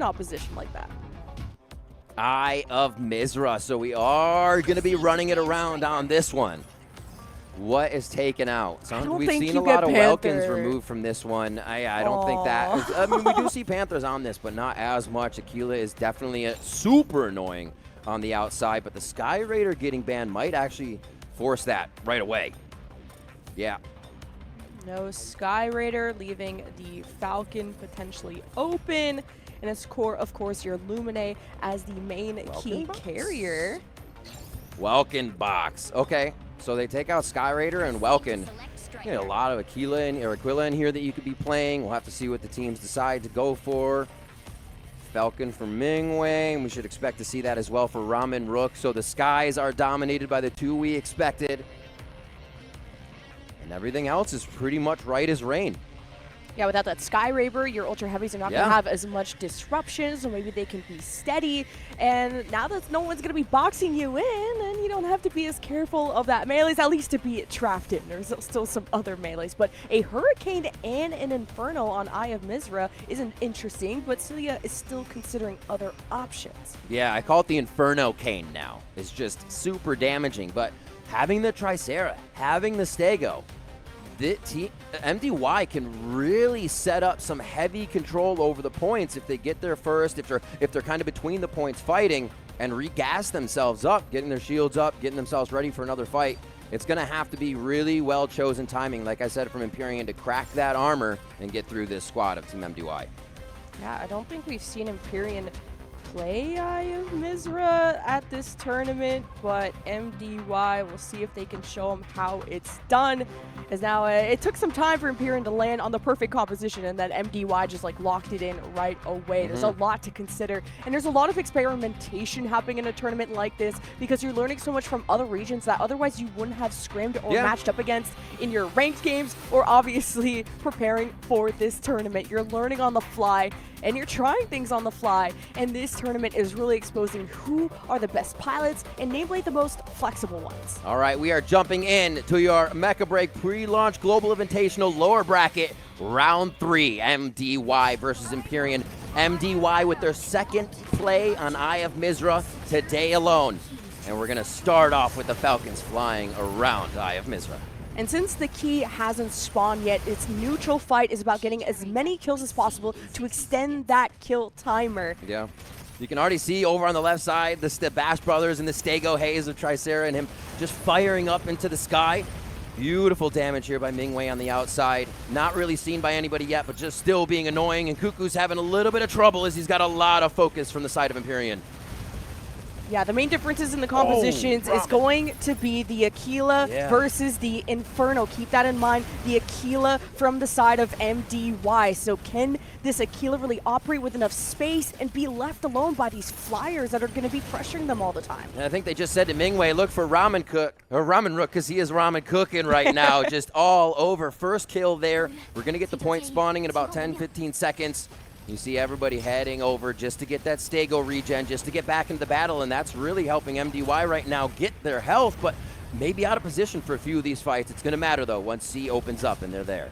opposition like that. Eye of Mizra. So we are going to be running it around on this one. What is taken out? We've seen a lot of Welkins removed from this one. I don't think that. I mean, we do see Panthers on this, but not as much. Aquila is definitely super annoying on the outside, but the Sky Raider getting banned might actually force that right away. Yeah. No Sky Raider, leaving the Falcon potentially open. And it's of course, your Lumine as the main key carrier. Welkin box. Okay. So they take out Sky Raider and Welkin. A lot of Aquila in here that you could be playing. We'll have to see what the teams decide to go for. Falcon for Mingwei, and we should expect to see that as well for Ramen Rook. So the skies are dominated by the two we expected. And everything else is pretty much right as rain. Yeah, without that Sky Raider, your Ultra Heavies are not going to have as much disruption, so maybe they can be steady. And now that no one's going to be boxing you in, and you don't have to be as careful of that melees, at least to be trapped in. There's still some other melees, but a Hurricane and an Inferno on Eye of Mizra isn't interesting, but Celia is still considering other options. Yeah, I call it the Inferno Cane now. It's just super damaging, but having the Tricera, having the Stego, MDY can really set up some heavy control over the points if they get there first, if they're kind of between the points fighting and regas themselves up, getting their shields up, getting themselves ready for another fight. It's going to have to be really well chosen timing, like I said, from EMPYREAN to crack that armor and get through this squad of Team MDY. Yeah, I don't think we've seen EMPYREAN play Eye of Mizra at this tournament, but MDY, we'll see if they can show them how it's done. As now it took some time for EMPYREAN to land on the perfect composition, and then MDY just like locked it in right away. There's a lot to consider, and there's a lot of experimentation happening in a tournament like this because you're learning so much from other regions that otherwise you wouldn't have scrimmed or matched up against in your ranked games, or obviously preparing for this tournament. You're learning on the fly, and you're trying things on the fly, and this tournament is really exposing who are the best pilots and namely the most flexible ones. All right, we are jumping in to your Mecha Break pre-launch Global Invitational lower bracket, round 3, MDY versus EMPYREAN. MDY with their second play on Eye of Mizra today alone. And we're gonna start off with the Falcons flying around Eye of Mizra. And since the key hasn't spawned yet, its neutral fight is about getting as many kills as possible to extend that kill timer. Yeah. You can already see over on the left side, the Bash brothers and the Stego haze of Tricera and him just firing up into the sky. Beautiful damage here by Mingwei on the outside. Not really seen by anybody yet, but just still being annoying. And Cuckoo's having a little bit of trouble as he's got a lot of focus from the side of EMPYREAN. Yeah, the main differences in the compositions is going to be the Aquila versus the Inferno. Keep that in mind, the Aquila from the side of MDY. So can this Aquila really operate with enough space and be left alone by these flyers that are going to be pressuring them all the time? And I think they just said to Mingwei, look for Ramen Rook, because he is ramen cooking right now, just all over. First kill there. We're going to get the point spawning in about 10-15 seconds. You see everybody heading over just to get that Stego regen, just to get back into the battle, and that's really helping MDY right now get their health, but maybe out of position for a few of these fights. It's going to matter, though, once C opens up and they're there.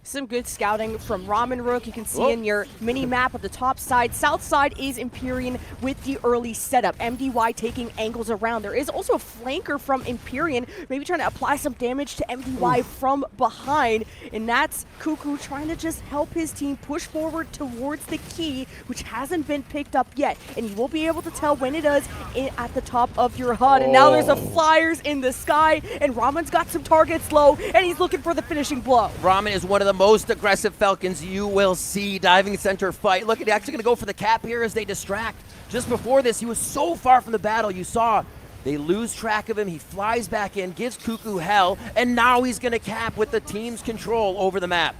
Some good scouting from Ramen Rook. You can see in your mini map of the top side. South side is EMPYREAN with the early setup. MDY taking angles around. There is also a flanker from EMPYREAN, maybe trying to apply some damage to MDY from behind. And that's Cuckoo trying to just help his team push forward towards the key, which hasn't been picked up yet. And you will be able to tell when it does at the top of your HUD. And now there's the flyers in the sky, and Ramen's got some targets low, and he's looking for the finishing blow. Ramen is one of the most aggressive Falcons you will see. Diving center fight. Look at, actually going to go for the cap here as they distract. Just before this, he was so far from the battle. You saw they lose track of him. He flies back in, gives Cuckoo hell, and now he's going to cap with the team's control over the map.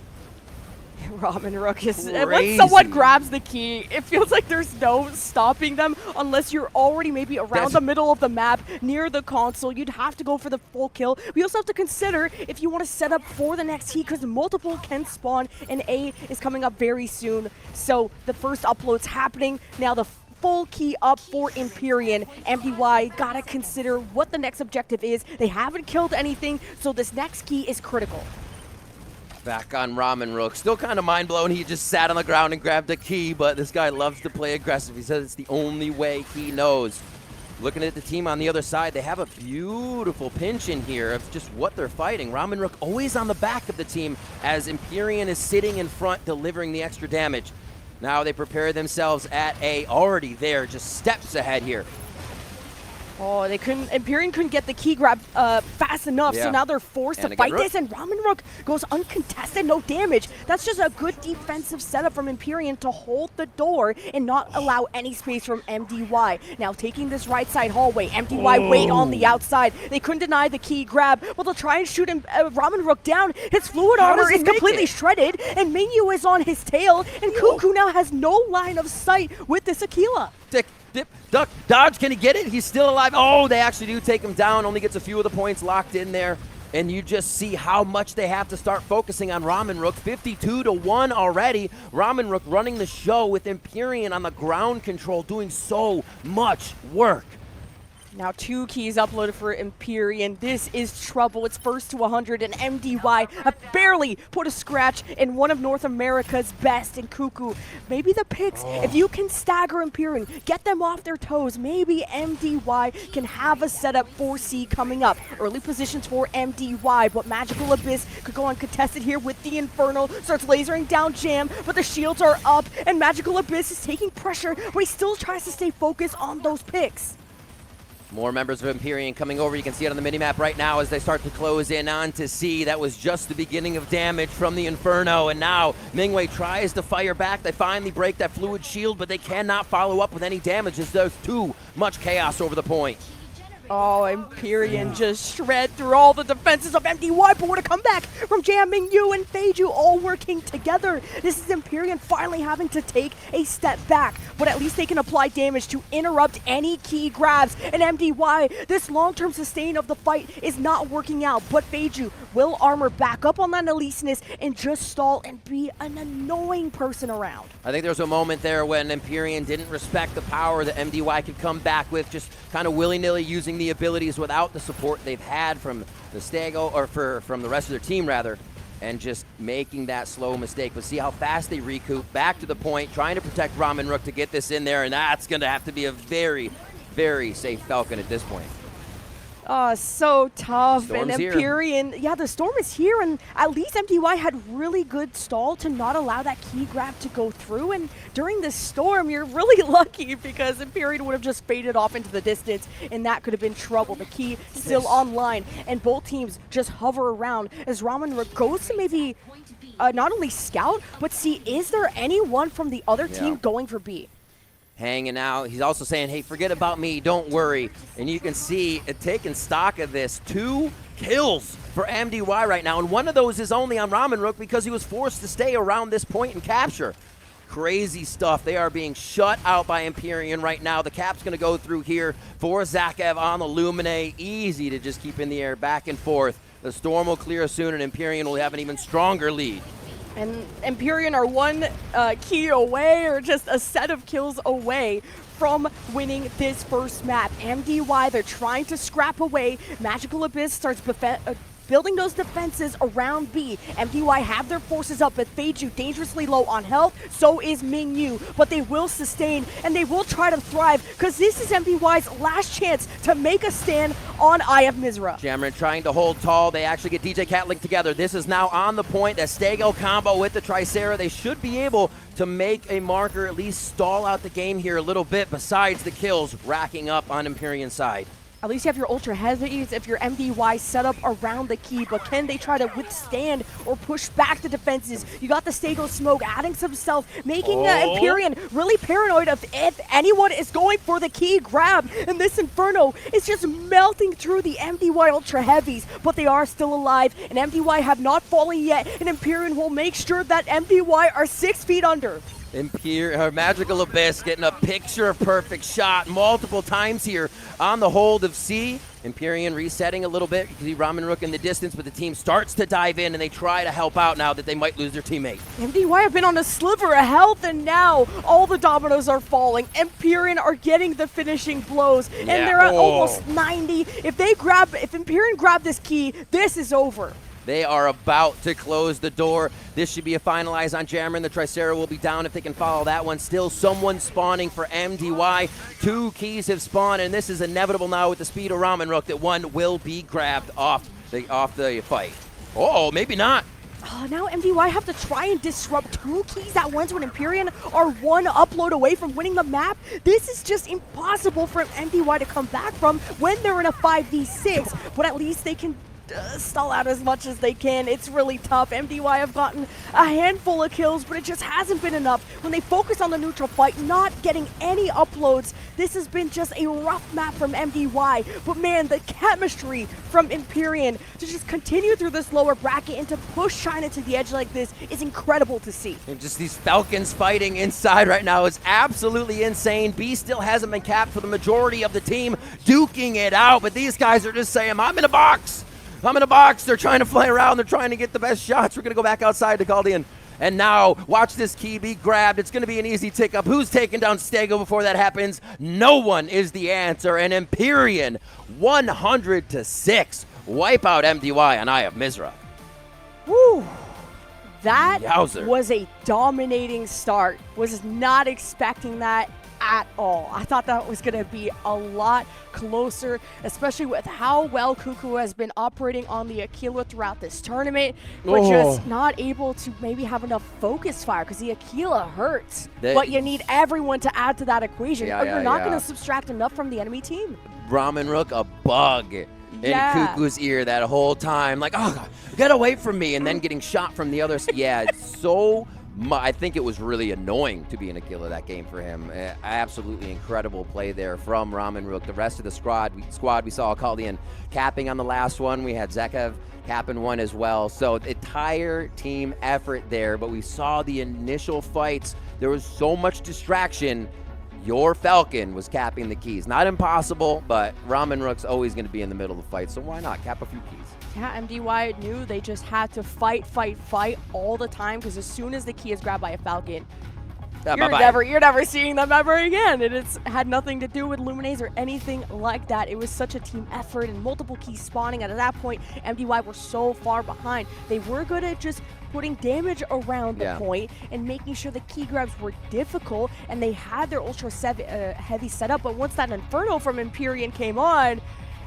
Ramen Rook is, when someone grabs the key, it feels like there's no stopping them unless you're already maybe around the middle of the map, near the console. You'd have to go for the full kill. We also have to consider if you want to set up for the next key, because multiple can spawn, and A is coming up very soon. So the first upload's happening. Now the full key up for EMPYREAN. MDY gotta consider what the next objective is. They haven't killed anything, so this next key is critical. Back on Ramen Rook. Still kind of mind-blown. He just sat on the ground and grabbed a key, but this guy loves to play aggressive. He says it's the only way he knows. Looking at the team on the other side, they have a beautiful pinch in here of just what they're fighting. Ramen Rook always on the back of the team as EMPYREAN is sitting in front delivering the extra damage. Now they prepare themselves at A, already there, just steps ahead here. Oh, EMPYREAN couldn't get the key grab fast enough, so now they're forced to fight this, and Ramen Rook goes uncontested, no damage. That's just a good defensive setup from EMPYREAN to hold the door and not allow any space from MDY. Now taking this right side hallway, MDY wait on the outside. They couldn't deny the key grab, but they'll try and shoot Ramen Rook down. His fluid armor is completely shredded, and Mingyu is on his tail, and Cuckoo now has no line of sight with this Aquila. Dip, duck, dodge, can he get it? He's still alive. Oh, they actually do take him down, only gets a few of the points locked in there. And you just see how much they have to start focusing on Ramen Rook. 52-1 already. Ramen Rook running the show with EMPYREAN on the ground control, doing so much work. Now 2 keys uploaded for EMPYREAN. This is trouble. It's first to 100, and MDY have barely put a scratch in one of North America's best in Cuckoo. Maybe the picks, if you can stagger EMPYREAN, get them off their toes, maybe MDY can have a setup for C coming up. Early positions for MDY, but Magical Abyss could go uncontested here with the Infernal. Starts lasering down Jam, but the shields are up, and Magical Abyss is taking pressure, but he still tries to stay focused on those picks. More members of EMPYREAN coming over. You can see it on the minimap right now as they start to close in on to C. That was just the beginning of damage from the Inferno, and now Mingwei tries to fire back. They finally break that fluid shield, but they cannot follow up with any damage as there's too much chaos over the point. Oh, EMPYREAN just shred through all the defenses of MDY, but what a comeback from Jam, Mingyu, and Feiju all working together. This is EMPYREAN finally having to take a step back, but at least they can apply damage to interrupt any key grabs. And MDY, this long-term sustain of the fight is not working out, but Feiju will armor back up on that Eliseness and just stall and be an annoying person around. I think there was a moment there when EMPYREAN didn't respect the power that MDY could come back with, just kind of willy-nilly using the abilities without the support they've had from the Stego, or from the rest of their team rather, and just making that slow mistake. But see how fast they recoup, back to the point, trying to protect Ramen Rook to get this in there, and that's going to have to be a very, very safe Falcon at this point. So tough. Storm's and EMPYREAN, yeah, the storm is here, and at least MDY had really good stall to not allow that key grab to go through. And during this storm, you're really lucky because EMPYREAN would have just faded off into the distance, and that could have been trouble. The key still online, and both teams just hover around as Ramen Rook goes to maybe not only scout, but see, is there anyone from the other team going for B? Hanging out. He's also saying, hey, forget about me, don't worry. And you can see it taking stock of this. 2 kills for MDY right now, and one of those is only on Ramen Rook because he was forced to stay around this point and capture. Crazy stuff. They are being shut out by EMPYREAN right now. The cap's going to go through here for Zakev on the Lumine. Easy to just keep in the air back and forth. The storm will clear soon, and EMPYREAN will have an even stronger lead. And EMPYREAN are 1 key away, or just a set of kills away from winning this first map. MDY, they're trying to scrap away. Magical Abyss starts building those defenses around B. MDY have their forces up, but Feiju dangerously low on health, so is Mingyu. But they will sustain, and they will try to thrive, because this is MDY's last chance to make a stand on Eye of Mizra. Jamron trying to hold tall. They actually get DJ Cat linked together. This is now on the point. That Stego combo with the Tricera. They should be able to make a marker, at least stall out the game here a little bit, besides the kills racking up on EMPYREAN's side. At least you have your Ultra Heavies if your MDY set up around the key, but can they try to withstand or push back the defenses? You got the Stego smoke adding some stealth, making EMPYREAN really paranoid of if anyone is going for the key grab, and this Inferno is just melting through the MDY Ultra Heavies, but they are still alive, and MDY have not fallen yet, and EMPYREAN will make sure that MDY are 6 feet under. Magical Abyss getting a picture-perfect shot multiple times here on the hold of C. EMPYREAN resetting a little bit. You can see Ramen Rook in the distance, but the team starts to dive in, and they try to help out now that they might lose their teammate. MDY have been on a sliver of health, and now all the dominoes are falling. EMPYREAN are getting the finishing blows, and they're at almost 90. If EMPYREAN grab this key, this is over. They are about to close the door. This should be a finalize on Jammer, and the Tricera will be down if they can follow that one. Still someone spawning for MDY. 2 keys have spawned, and this is inevitable now with the speed of Ramen Rook that one will be grabbed off the fight. Oh, maybe not. Oh, now MDY have to try and disrupt 2 keys at once when EMPYREAN are 1 upload away from winning the map. This is just impossible for MDY to come back from when they're in a 5v6, but at least they can stall out as much as they can. It's really tough. MDY have gotten a handful of kills, but it just hasn't been enough. When they focus on the neutral fight, not getting any uploads, this has been just a rough map from MDY. But man, the chemistry from EMPYREAN to just continue through this lower bracket and to push China to the edge like this is incredible to see. And just these Falcons fighting inside right now is absolutely insane. B still hasn't been capped for the majority of the team, duking it out, but these guys are just saying, I'm in a box. I'm in a box. They're trying to fly around. They're trying to get the best shots. We're going to go back outside to Caldian. And now, watch this key be grabbed. It's going to be an easy tick up. Who's taking down Stego before that happens? No one is the answer. And EMPYREAN, 100-6. Wipe out MDY on Eye of Mizra. Woo! That Yowzer. Was a dominating start. Was not expecting that at all. I thought that was going to be a lot closer, especially with how well Cuckoo has been operating on the Aquila throughout this tournament, but just not able to maybe have enough focus fire because the Aquila hurts. But you need everyone to add to that equation, or you're not going to subtract enough from the enemy team. Ramen Rook, a bug in Cuckoo's ear that whole time, like, oh, God, get away from me, and then getting shot from the other side. Yeah, it's so I think it was really annoying to be an Aquila that game for him. Absolutely incredible play there from Ramen Rook. The rest of the squad, we saw Caldian capping on the last one. We had Zekev capping one as well. So entire team effort there, but we saw the initial fights. There was so much distraction. Your Falcon was capping the keys. Not impossible, but Ramen Rook's always going to be in the middle of the fight, so why not cap a few keys? Yeah, MDY knew they just had to fight all the time, because as soon as the key is grabbed by a Falcon, you're never seeing them ever again. And it's had nothing to do with Luminays or anything like that. It was such a team effort and multiple keys spawning. And at that point, MDY were so far behind. They were good at just putting damage around the point and making sure the key grabs were difficult. And they had their ultra heavy setup. But once that Inferno from EMPYREAN came on,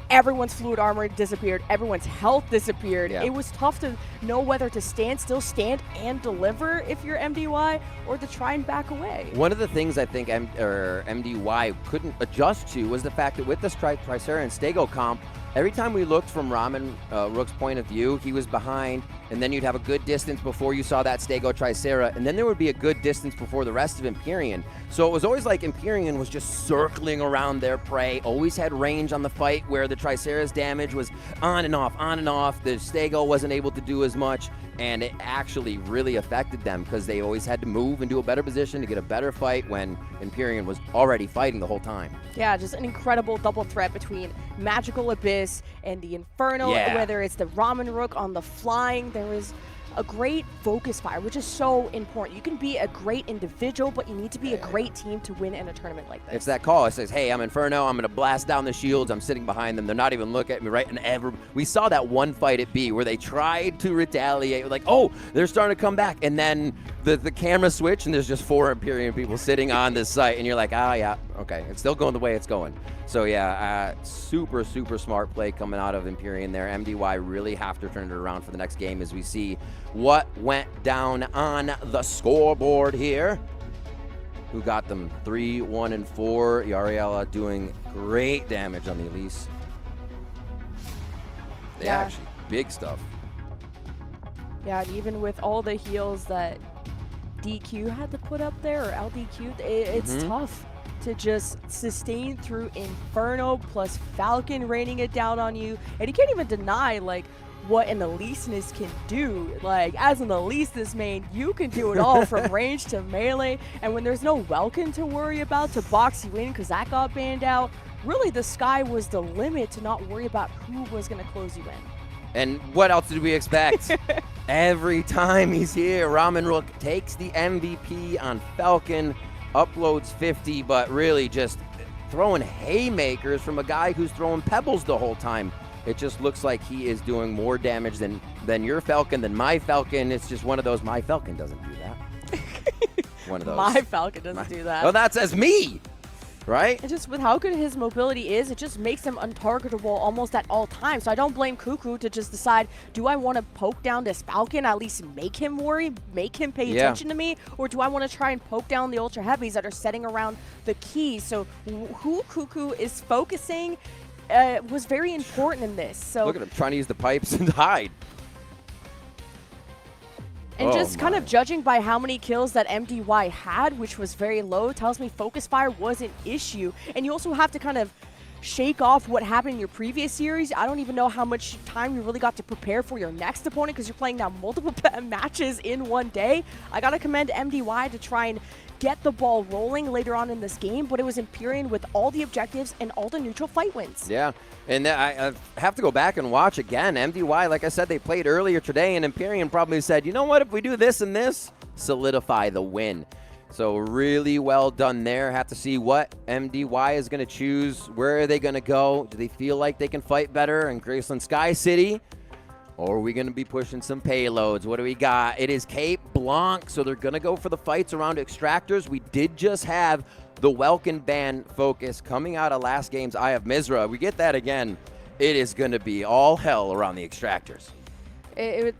everyone's fluid armor disappeared. Everyone's health disappeared. It was tough to know whether to stand and deliver if you're MDY, or to try and back away. One of the things I think MDY couldn't adjust to was the fact that with this Tricera and Stego comp, every time we looked from Ramen Rook's point of view, he was behind, and then you'd have a good distance before you saw that Stego Tricera, and then there would be a good distance before the rest of EMPYREAN. So it was always like EMPYREAN was just circling around their prey, always had range on the fight where the Tricera's damage was on and off. The Stego wasn't able to do as much, and it actually really affected them because they always had to move into a better position to get a better fight when EMPYREAN was already fighting the whole time. Yeah, just an incredible double threat between Magical Abyss and the Inferno, whether it's the Ramen Rook on the flying. There is a great focus fire, which is so important. You can be a great individual, but you need to be a great team to win in a tournament like this. It's that call. It says, hey, I'm Inferno. I'm going to blast down the shields. I'm sitting behind them. They're not even looking at me, right? And we saw that one fight at B where they tried to retaliate. Like, oh, they're starting to come back. And then the camera switch, and there's just 4 EMPYREAN people sitting on this site. And you're like, ah, yeah, okay. It's still going the way it's going. So, yeah, super, super smart play coming out of EMPYREAN there. MDY really have to turn it around for the next game as we see what went down on the scoreboard here. Who got them? 3, 1, and 4. Yariella doing great damage on the Elise. They actually, big stuff. Yeah, and even with all the heals that DQ had to put up there, or LDQ, it's tough to just sustain through Inferno plus Falcon raining it down on you. And you can't even deny, like, what an Eliseness can do. Like, as an Eliseness main, you can do it all from range to melee. And when there's no Welkin to worry about to box you in because that got banned out, really the sky was the limit to not worry about who was going to close you in. And what else did we expect? Every time he's here, Ramen Rook takes the MVP on Falcon, uploads 50, but really just throwing haymakers from a guy who's throwing pebbles the whole time. It just looks like he is doing more damage than then your Falcon, then my Falcon. It's just one of those, my Falcon doesn't do that. One of those. My Falcon doesn't do that. Well, that says me, right? And just with how good his mobility is, it just makes him untargetable almost at all times. So I don't blame Cuckoo to just decide, do I want to poke down this Falcon, at least make him worry, make him pay attention to me, or do I want to try and poke down the Ultra Heavies that are setting around the keys? So who Cuckoo is focusing was very important in this. So look at him trying to use the pipes and hide. And just kind of judging by how many kills that MDY had, which was very low, tells me focus fire was an issue. And you also have to kind of shake off what happened in your previous series. I don't even know how much time you really got to prepare for your next opponent because you're playing now multiple matches in one day. I got to commend MDY to try and get the ball rolling later on in this game, but it was EMPYREAN with all the objectives and all the neutral fight wins. Yeah, and I have to go back and watch again. MDY, like I said, they played earlier today, and EMPYREAN probably said, you know what, if we do this and this, solidify the win. So really well done there. Have to see what MDY is going to choose. Where are they going to go? Do they feel like they can fight better in Graceland Sky City? Or are we going to be pushing some payloads? What do we got? It is Cape Blanc, so they're going to go for the fights around extractors. We did just have the Welkin ban focus coming out of last game's Eye of Mizra. We get that again. It is going to be all hell around the extractors. The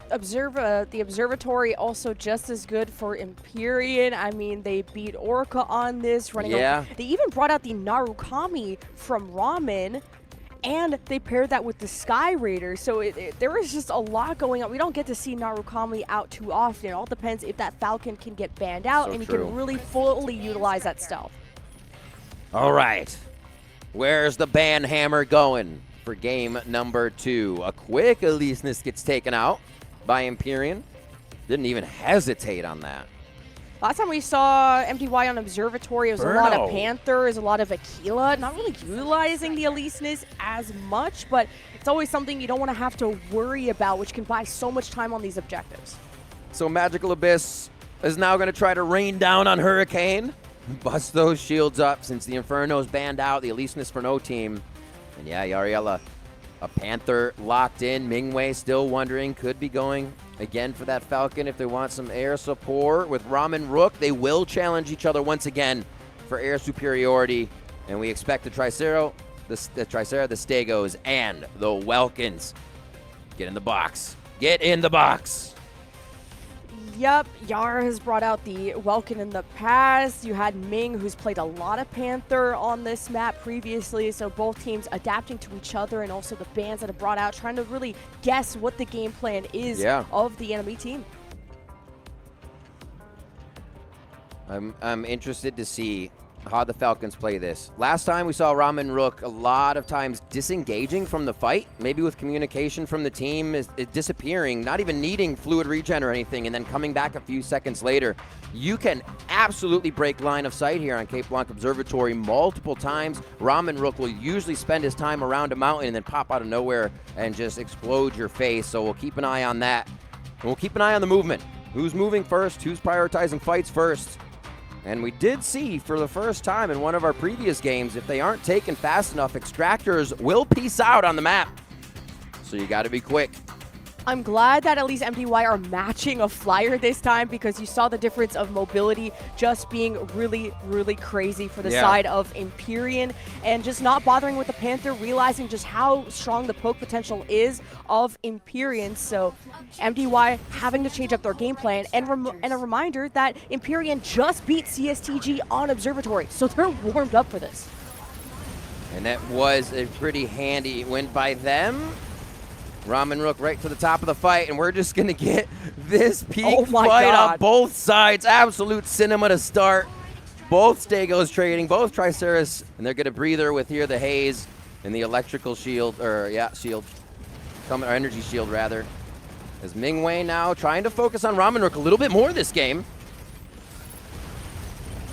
observatory also just as good for EMPYREAN. I mean, they beat Orca on this. They even brought out the Narukami from Ramen. And they paired that with the Sky Raiders, so there is just a lot going on. We don't get to see Narukami out too often. It all depends if that Falcon can get banned out and he can really fully utilize that stealth. All right. Where's the ban hammer going for game number 2? A quick Elyseness gets taken out by EMPYREAN. Didn't even hesitate on that. Last time we saw MDY on Observatory, it was a lot of Panther, it was a lot of Aquila, not really utilizing the Elyseness as much, but it's always something you don't want to have to worry about, which can buy so much time on these objectives. So Magical Abyss is now going to try to rain down on Hurricane, bust those shields up since the Inferno's banned out, the Elyseness for no team. And yeah, Yariella, a Panther locked in. Mingwei still wondering, could be going again for that Falcon if they want some air support. With Ramen Rook, they will challenge each other once again for air superiority. And we expect the Tricera, the Stegos, and the Welkins. Get in the box. Get in the box. Yep, Yara has brought out the Welkin in the past. You had Ming, who's played a lot of Panther on this map previously, so both teams adapting to each other and also the bans that have brought out, trying to really guess what the game plan is of the enemy team. I'm interested to see how the Falcons play this. Last time we saw Ramen Rook a lot of times disengaging from the fight, maybe with communication from the team is disappearing, not even needing fluid regen or anything, and then coming back a few seconds later. You can absolutely break line of sight here on Cape Blanc Observatory multiple times. Ramen Rook will usually spend his time around a mountain and then pop out of nowhere and just explode your face, so we'll keep an eye on that. And we'll keep an eye on the movement. Who's moving first? Who's prioritizing fights first? And we did see for the first time in one of our previous games, if they aren't taken fast enough, extractors will peace out on the map. So you got to be quick. I'm glad that at least MDY are matching a flyer this time, because you saw the difference of mobility just being really, really crazy for the side of EMPYREAN, and just not bothering with the Panther, realizing just how strong the poke potential is of EMPYREAN. So MDY having to change up their game plan, and a reminder that EMPYREAN just beat CSTG on Observatory, so they're warmed up for this. And that was a pretty handy win by them. Ramen Rook right to the top of the fight, and we're just going to get this peak fight on both sides. Absolute cinema to start. Both Stegos trading, both Triceras, and they're going to breather with here the haze and the electrical shield, or shield, or energy shield rather. As Mingwei now trying to focus on Ramen Rook a little bit more this game.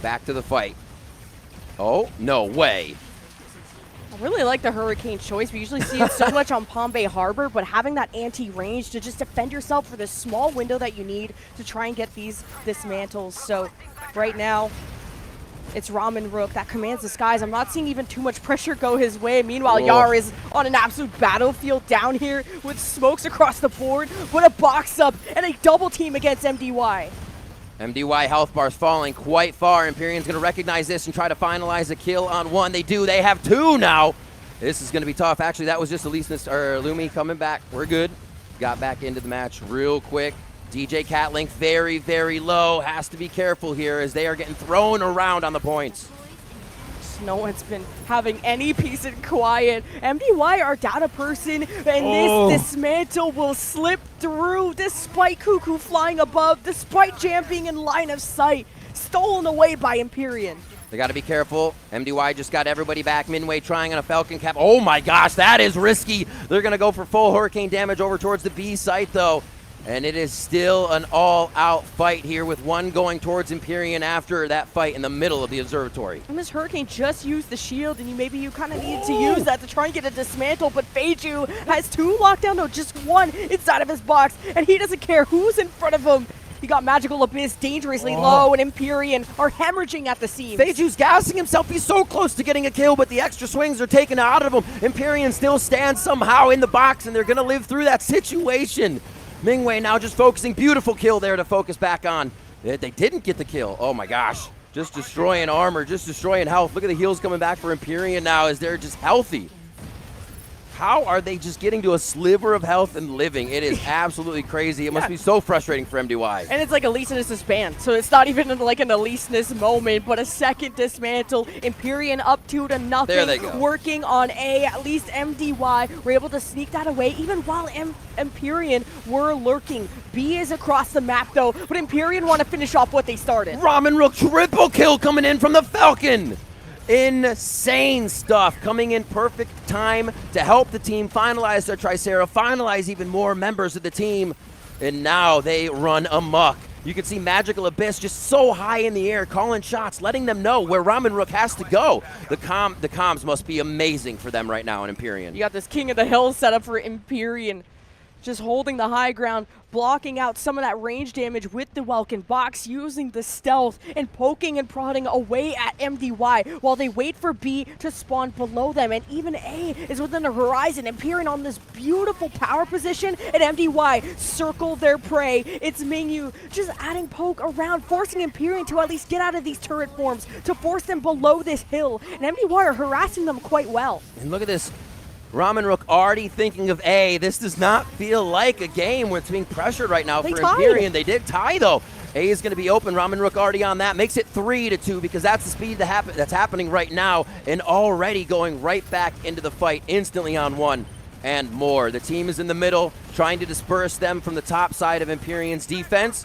Back to the fight. Oh, no way. I really like the Hurricane choice. We usually see it so much on Palm Bay Harbor, but having that anti-range to just defend yourself for this small window that you need to try and get these dismantles. So right now, It's Ramen Rook that commands the skies. I'm not seeing even too much pressure go his way. Meanwhile, Yar is on an absolute battlefield down here with smokes across the board, but a box up and a double team against MDY. MDY health bars falling quite far. Empyrean's going to recognize this and try to finalize a kill on one. They do. They have two now. This is going to be tough. Actually, that was just Lumi coming back. We're good. Got back into the match real quick. DJ Catlink very, very low. Has to be careful here as they are getting thrown around on the points. No one's been having any peace and quiet. MDY are data person, and this dismantle will slip through despite Cuckoo flying above, despite Jam being in line of sight. Stolen away by EMPYREAN. They got to be careful. MDY just got everybody back. Minway trying on a Falcon cap. Oh my gosh, that is risky. They're going to go for full Hurricane damage over towards the B site though. And it is still an all-out fight here with one going towards EMPYREAN after that fight in the middle of the observatory. And this Hurricane just used the shield, and maybe you kind of needed to use that to try and get a dismantle, but Feiju has two lockdown, no, just one inside of his box, and he doesn't care who's in front of him. He got Magical Abyss dangerously low, and EMPYREAN are hemorrhaging at the seams. Feiju's gassing himself. He's so close to getting a kill, but the extra swings are taken out of him. EMPYREAN still stands somehow in the box, and they're going to live through that situation. Mingwei now just focusing. Beautiful kill there to focus back on. They didn't get the kill. Oh my gosh. Just destroying armor, just destroying health. Look at the heals coming back for EMPYREAN now as they're just healthy. How are they just getting to a sliver of health and living? It is absolutely crazy. It must be so frustrating for MDY. And it's like Elisinus' banned, so it's not even like an Elisinus moment, but a second dismantle. EMPYREAN up 2-0. There they go. Working on A. At least MDY were able to sneak that away, even while EMPYREAN were lurking. B is across the map, though, but EMPYREAN want to finish off what they started. Ramen Rook triple kill coming in from the Falcon. Insane stuff coming in perfect time to help the team finalize their Tricera, finalize even more members of the team, and now they run amok. You can see Magical Abyss just so high in the air, calling shots, letting them know where Ramen Rook has to go. The comms must be amazing for them right now in EMPYREAN. You got this King of the Hill set up for EMPYREAN, just holding the high ground, blocking out some of that range damage with the Welkin box, using the stealth and poking and prodding away at MDY while they wait for B to spawn below them. And even A is within the horizon. EMPYREAN on this beautiful power position, and MDY circle their prey. It's Mingyu just adding poke around, forcing EMPYREAN to at least get out of these turret forms, to force them below this hill. And MDY are harassing them quite well. And look at this. Ramen Rook already thinking of A. This does not feel like a game where it's being pressured right now for EMPYREAN. They did tie, though. A is going to be open. Ramen Rook already on that. Makes it 3-2 because that's the speed that's happening right now, and already going right back into the fight instantly on one and more. The team is in the middle, trying to disperse them from the top side of EMPYREAN's defense.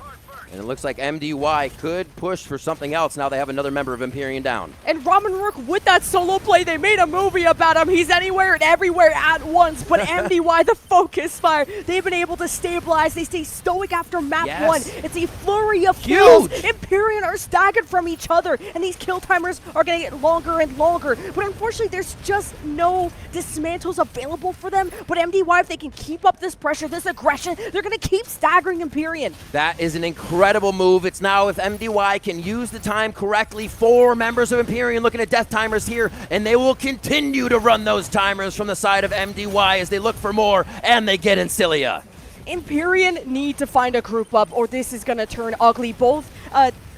And it looks like MDY could push for something else. Now they have another member of EMPYREAN down. And Ramen Rook with that solo play, they made a movie about him. He's anywhere and everywhere at once. But MDY, the focus fire, they've been able to stabilize. They stay stoic after map one. It's a flurry of kills. EMPYREAN are staggered from each other, and these kill timers are going to get longer and longer. But unfortunately, there's just no dismantles available for them. But MDY, if they can keep up this pressure, this aggression, they're going to keep staggering EMPYREAN. That is an incredible move. It's now if MDY can use the time correctly. 4 members of EMPYREAN looking at death timers here, and they will continue to run those timers from the side of MDY as they look for more, and they get Incilia. EMPYREAN need to find a group up, or this is going to turn ugly. Both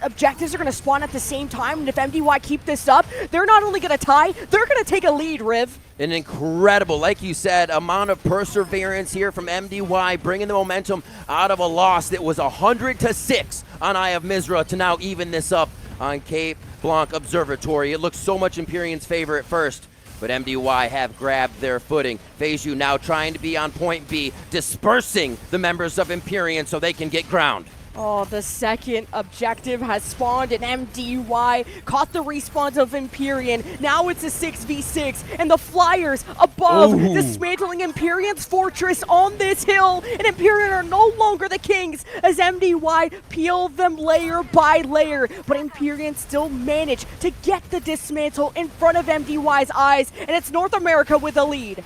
objectives are going to spawn at the same time, and if MDY keep this up, they're not only going to tie, they're going to take a lead, Riv. An incredible, like you said, amount of perseverance here from MDY, bringing the momentum out of a loss that was 100-6 on Eye of Mizra to now even this up on Cape Blanc Observatory. It looks so much EMPYREAN's favor at first, but MDY have grabbed their footing. Feiju now trying to be on point B, dispersing the members of EMPYREAN so they can get ground. Oh, the second objective has spawned, and MDY caught the respawns of EMPYREAN. Now it's a 6v6, and the Flyers above, dismantling EMPYREAN's fortress on this hill, and EMPYREAN are no longer the kings as MDY peel them layer by layer. But EMPYREAN still managed to get the dismantle in front of MDY's eyes, and it's North America with the lead.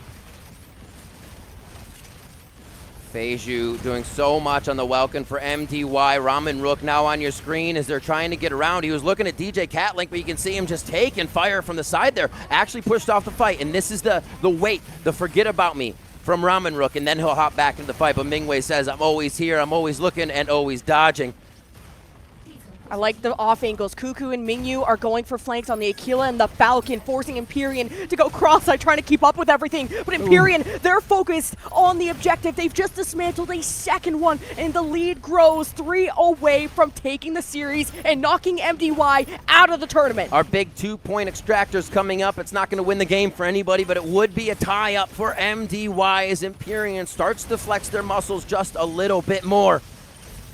Feiju doing so much on the Welkin for MDY. Ramen Rook now on your screen as they're trying to get around. He was looking at DJ Catlink, but you can see him just taking fire from the side there. Actually pushed off the fight, and this is the wait, the forget about me from Ramen Rook, and then he'll hop back into the fight. But Mingwei says, I'm always here, I'm always looking, and always dodging. I like the off angles. Cuckoo and Mingyu are going for flanks on the Aquila and the Falcon, forcing EMPYREAN to go cross-side, trying to keep up with everything. But EMPYREAN, they're focused on the objective. They've just dismantled a second one, and the lead grows 3 away from taking the series and knocking MDY out of the tournament. Our big 2-point extractors coming up. It's not going to win the game for anybody, but it would be a tie-up for MDY as EMPYREAN starts to flex their muscles just a little bit more.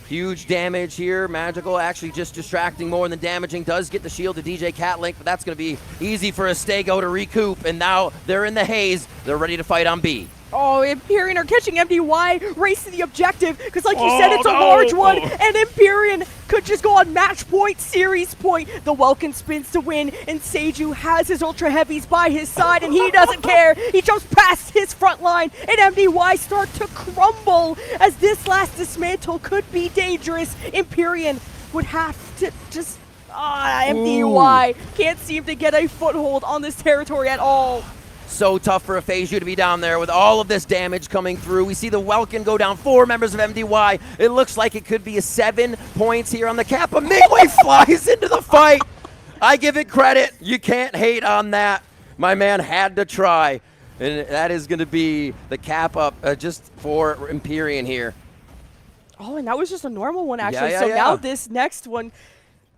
Huge damage here. Magical actually just distracting more than damaging. Does get the shield to DJ Catlink, but that's going to be easy for Estego to recoup. And now they're in the haze. They're ready to fight on B. Oh, EMPYREAN are catching MDY, race to the objective, because like you said, it's a large one, and EMPYREAN could just go on match point, series point. The Welkin spins to win, and Seiju has his Ultra Heavies by his side, and he doesn't care. He jumps past his front line, and MDY start to crumble, as this last dismantle could be dangerous. EMPYREAN would have to just... MDY can't seem to get a foothold on this territory at all. So tough for a Feiju to be down there with all of this damage coming through. We see the Welkin go down 4 members of MDY. It looks like it could be a 7 points here on the cap, but Mingwei flies into the fight. I give it credit. You can't hate on that. My man had to try, and that is going to be the cap up just for EMPYREAN here. Oh, and that was just a normal one, actually. Yeah, so yeah. now this next one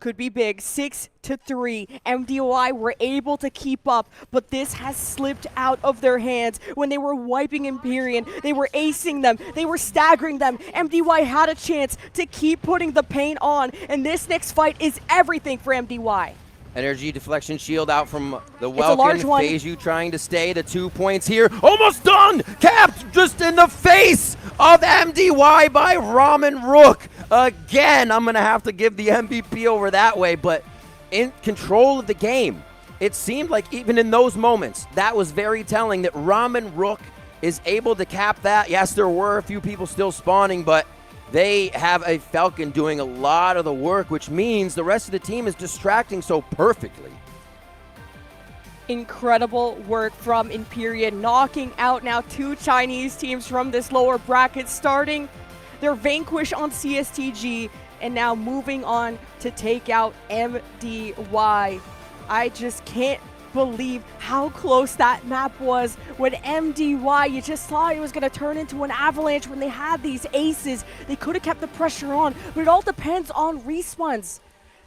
could be big. 6-3. MDY were able to keep up, but this has slipped out of their hands. When they were wiping EMPYREAN, they were acing them, they were staggering them. MDY had a chance to keep putting the pain on, and this next fight is everything for MDY. Energy deflection shield out from the It's a large Welkin. one. Feiju trying to stay the 2 points here. Almost done! Capped just in the face of MDY by Ramen Rook. Again, I'm going to have to give the MVP over that way, but in control of the game. It seemed like even in those moments, that was very telling that Ramen Rook is able to cap that. Yes, there were a few people still spawning, but they have a Falcon doing a lot of the work, which means the rest of the team is distracting so perfectly. Incredible work from EMPYREAN, knocking out now 2 Chinese teams from this lower bracket, starting their vanquish on CSTG and now moving on to take out MDY. I just can't believe how close that map was when MDY, you just thought it was going to turn into an avalanche when they had these aces. They could have kept the pressure on, but it all depends on respawns.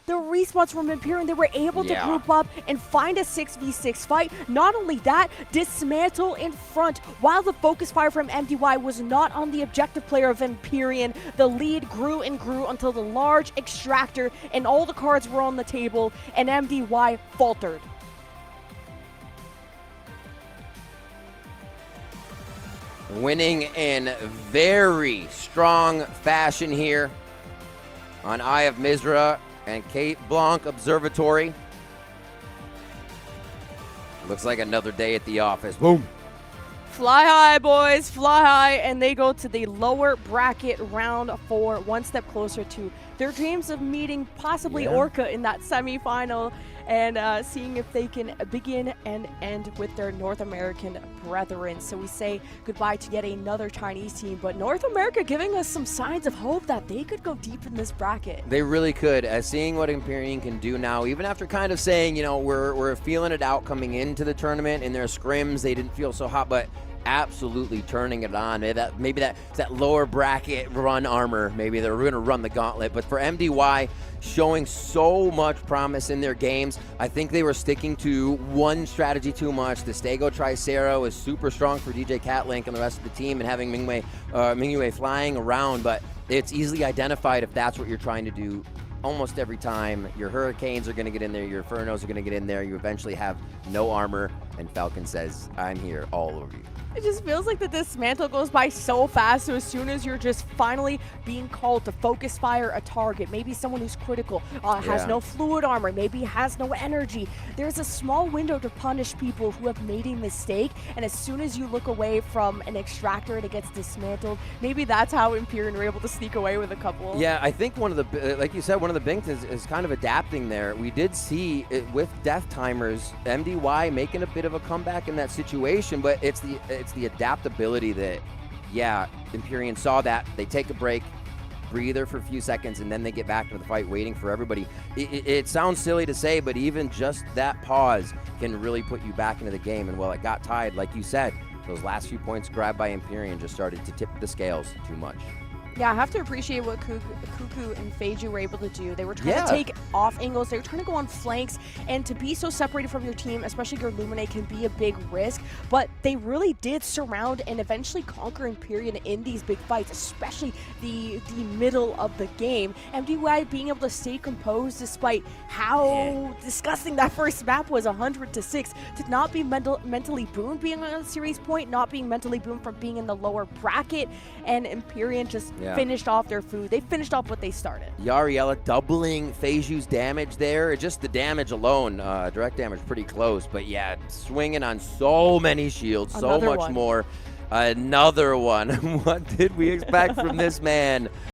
The respawns from EMPYREAN, they were able to group up and find a 6v6 fight. Not only that, dismantle in front. While the focus fire from MDY was not on the objective player of EMPYREAN, the lead grew and grew until the large extractor and all the cards were on the table, and MDY faltered. Winning in very strong fashion here on Eye of Mizra and Cape Blanc Observatory. Looks like another day at the office. Boom. Fly high, boys, fly high, and they go to the lower bracket round 4, one step closer to their dreams of meeting possibly Orca in that semifinal and seeing if they can begin and end with their North American brethren. So we say goodbye to yet another Chinese team, but North America giving us some signs of hope that they could go deep in this bracket. They really could. Seeing what EMPYREAN can do now, even after kind of saying, you know, we're feeling it out coming into the tournament. In their scrims, they didn't feel so hot, but absolutely turning it on. Maybe that lower bracket run armor. Maybe they're going to run the gauntlet. But for MDY, showing so much promise in their games, I think they were sticking to one strategy too much. The Stego Tricero is super strong for DJ Catlink and the rest of the team, and having Mingwei flying around, but it's easily identified if that's what you're trying to do. Almost every time, your Hurricanes are going to get in there, your Infernos are going to get in there, you eventually have no armor. And Falcon says, I'm here all over you. It just feels like the dismantle goes by so fast, so as soon as you're just finally being called to focus fire a target, maybe someone who's critical, has no fluid armor, maybe has no energy, there's a small window to punish people who have made a mistake, and as soon as you look away from an extractor and it gets dismantled, maybe that's how EMPYREAN were able to sneak away with a couple. Yeah, I think one of the, like you said, one of the big things is kind of adapting there. We did see it with death timers, MDY making a bit of a comeback in that situation, but it's the adaptability that, yeah, EMPYREAN saw that. They take a break, breather for a few seconds, and then they get back to the fight waiting for everybody. It sounds silly to say, but even just that pause can really put you back into the game. And while it got tied, like you said, those last few points grabbed by EMPYREAN just started to tip the scales too much. Yeah, I have to appreciate what Cuckoo and Feiju were able to do. They were trying to take off angles. They were trying to go on flanks. And to be so separated from your team, especially your Lumine, can be a big risk. But they really did surround and eventually conquer EMPYREAN in these big fights, especially the middle of the game. MDY being able to stay composed despite how disgusting that first map was, 100-6. To not be mentally boomed being on a series point, not being mentally boomed from being in the lower bracket. And EMPYREAN just finished off their food. They finished off what they started. Yariella doubling Feiju's damage there. Just the damage alone, direct damage pretty close. But yeah, swinging on so many shields, so much more. Another one. What did we expect from this man?